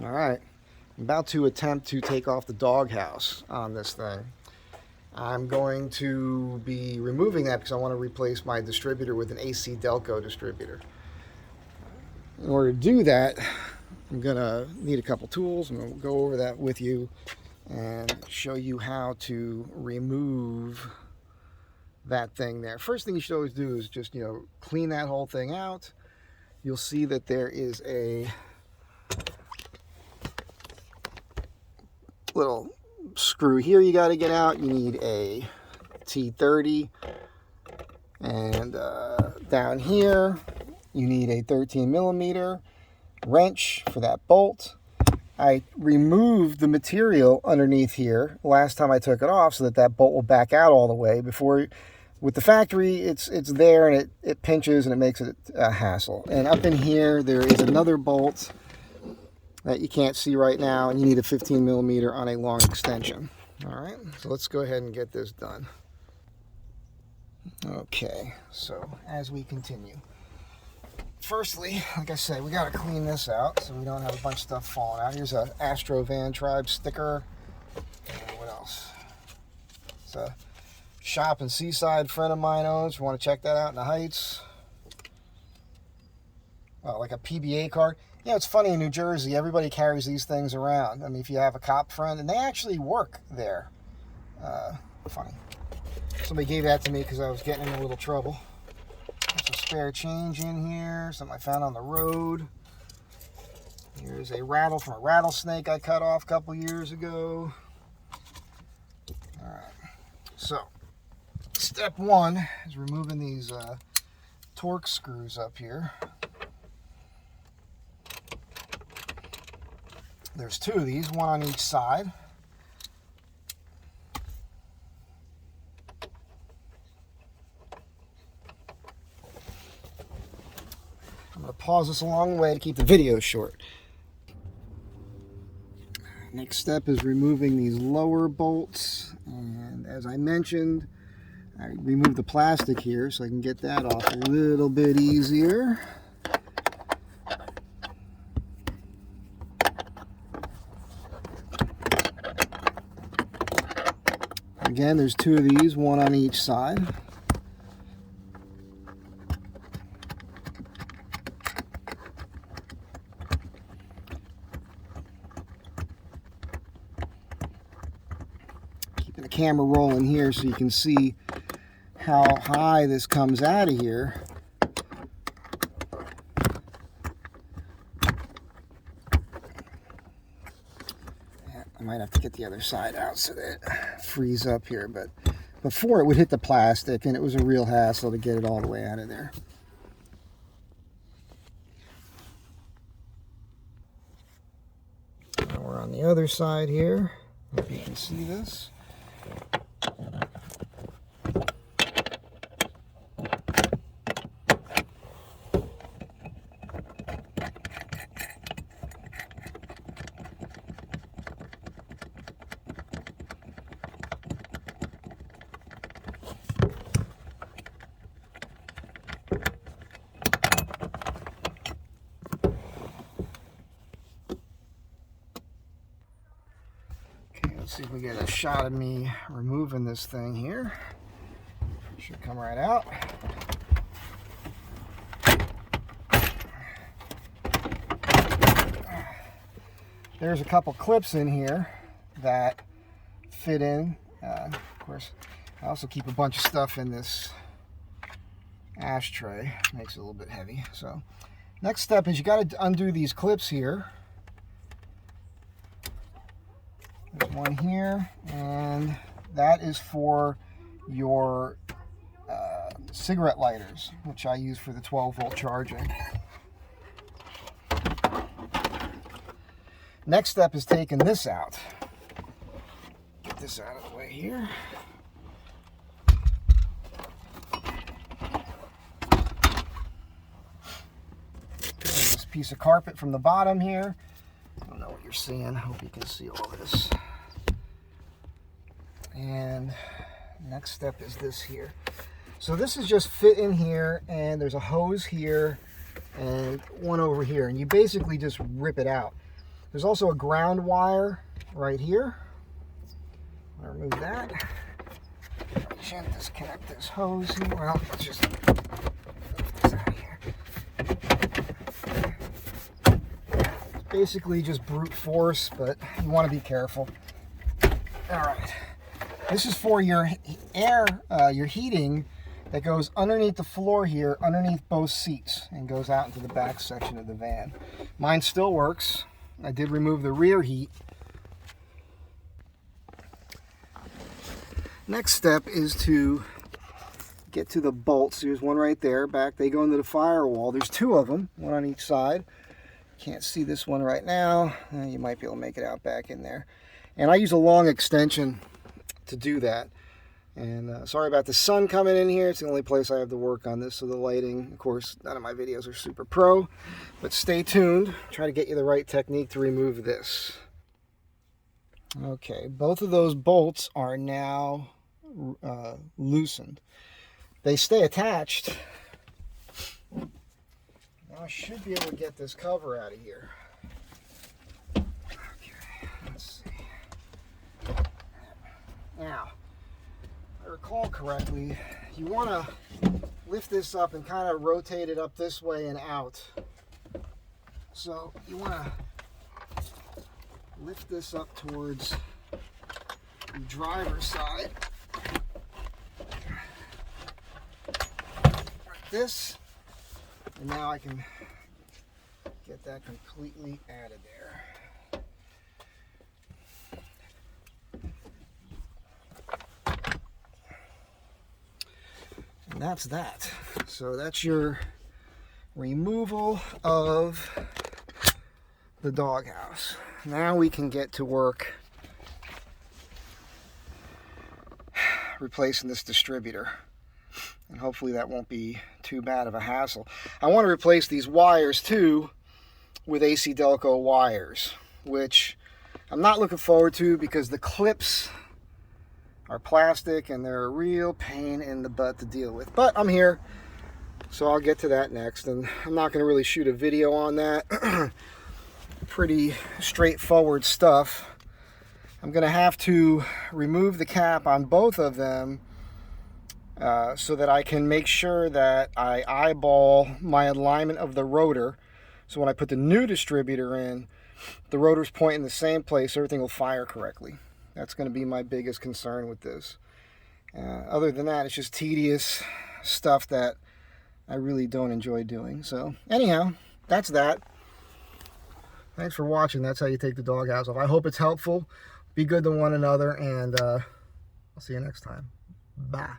All right, I'm about to attempt to take off the doghouse on this thing. I'm going to be removing that because I want to replace my distributor with an AC Delco distributor. In order to do that, I'm going to need a couple tools. I'm going to go over that with you and show you how to remove that thing there. First thing you should always do is just, clean that whole thing out. You'll see that there is a little screw here you got to get out. You need a T30, and down here you need a 13mm wrench for that bolt. I removed the material underneath here last time I took it off so that that bolt will back out all the way. Before, with the factory, it's there and it pinches and it makes it a hassle. And up in here there is another bolt that you can't see right now, and you need a 15mm on a long extension. All right, so let's go ahead and get this done. Okay, so as we continue, firstly, like I said, we got to clean this out so we don't have a bunch of stuff falling out. Here's a Astro Van Tribe sticker. And what else? It's a shop in Seaside friend of mine owns. You want to check that out in the Heights. Oh, like a PBA card. Yeah, it's funny, in New Jersey, everybody carries these things around. I mean, if you have a cop friend, and they actually work there. Funny. Somebody gave that to me because I was getting in a little trouble. There's a spare change in here, something I found on the road. Here's a rattle from a rattlesnake I cut off a couple years ago. All right. So, step one is removing these torx screws up here. There's two of these, one on each side. I'm going to pause this along the way to keep the video short. Next step is removing these lower bolts. And as I mentioned, I removed the plastic here so I can get that off a little bit easier. Again, there's two of these, one on each side. Keeping the camera rolling here so you can see how high this comes out of here. I might have to get the other side out so that it frees up here, but before it would hit the plastic and it was a real hassle to get it all the way out of there. Now we're on the other side here. Hope you can see this. Let's see if we get a shot of me removing this thing here. Should come right out. There's a couple clips in here that fit in. Of course, I also keep a bunch of stuff in this ashtray. Makes it a little bit heavy. So, next step is you got to undo these clips here. There's one here, and that is for your cigarette lighters, which I use for the 12-volt charging. Next step is taking this out. Get this out of the way here. There's this piece of carpet from the bottom here. I don't know what you're seeing. I hope you can see all this. And next step is this here. So this is just fit in here, and there's a hose here and one over here, and you basically just rip it out. There's also a ground wire right here. I'll remove that. Can't disconnect this hose here. Well, let's just move this out of here. It's basically just brute force, but you want to be careful. All right. This is for your air, your heating that goes underneath the floor here, underneath both seats, and goes out into the back section of the van. Mine still works. I did remove the rear heat. Next step is to get to the bolts. There's one right there back. They go into the firewall. There's two of them, one on each side. Can't see this one right now. You might be able to make it out back in there. And I use a long extension to do that. And sorry about the sun coming in here. It's the only place I have to work on this. So the lighting, of course, none of my videos are super pro. But stay tuned. Try to get you the right technique to remove this. Okay, both of those bolts are now loosened. They stay attached. Now I should be able to get this cover out of here. Okay, let's see. Now, if I recall correctly, you want to lift this up and kind of rotate it up this way and out. So you want to lift this up towards the driver's side, like this, and now I can get that completely out of there. And that's that. So that's your removal of the doghouse. Now we can get to work replacing this distributor. And hopefully that won't be too bad of a hassle. I want to replace these wires too with AC Delco wires, which I'm not looking forward to because the clips are plastic and they're a real pain in the butt to deal with. But I'm here, so I'll get to that next. And I'm not going to really shoot a video on that. Pretty straightforward stuff. I'm going to have to remove the cap on both of them so that I can make sure that I eyeball my alignment of the rotor. So when I put the new distributor in, the rotor's pointing the same place, everything will fire correctly. That's going to be my biggest concern with this. Other than that, it's just tedious stuff that I really don't enjoy doing. So anyhow, that's that. Thanks for watching. That's how you take the doghouse off. I hope it's helpful. Be good to one another, and I'll see you next time. Bye.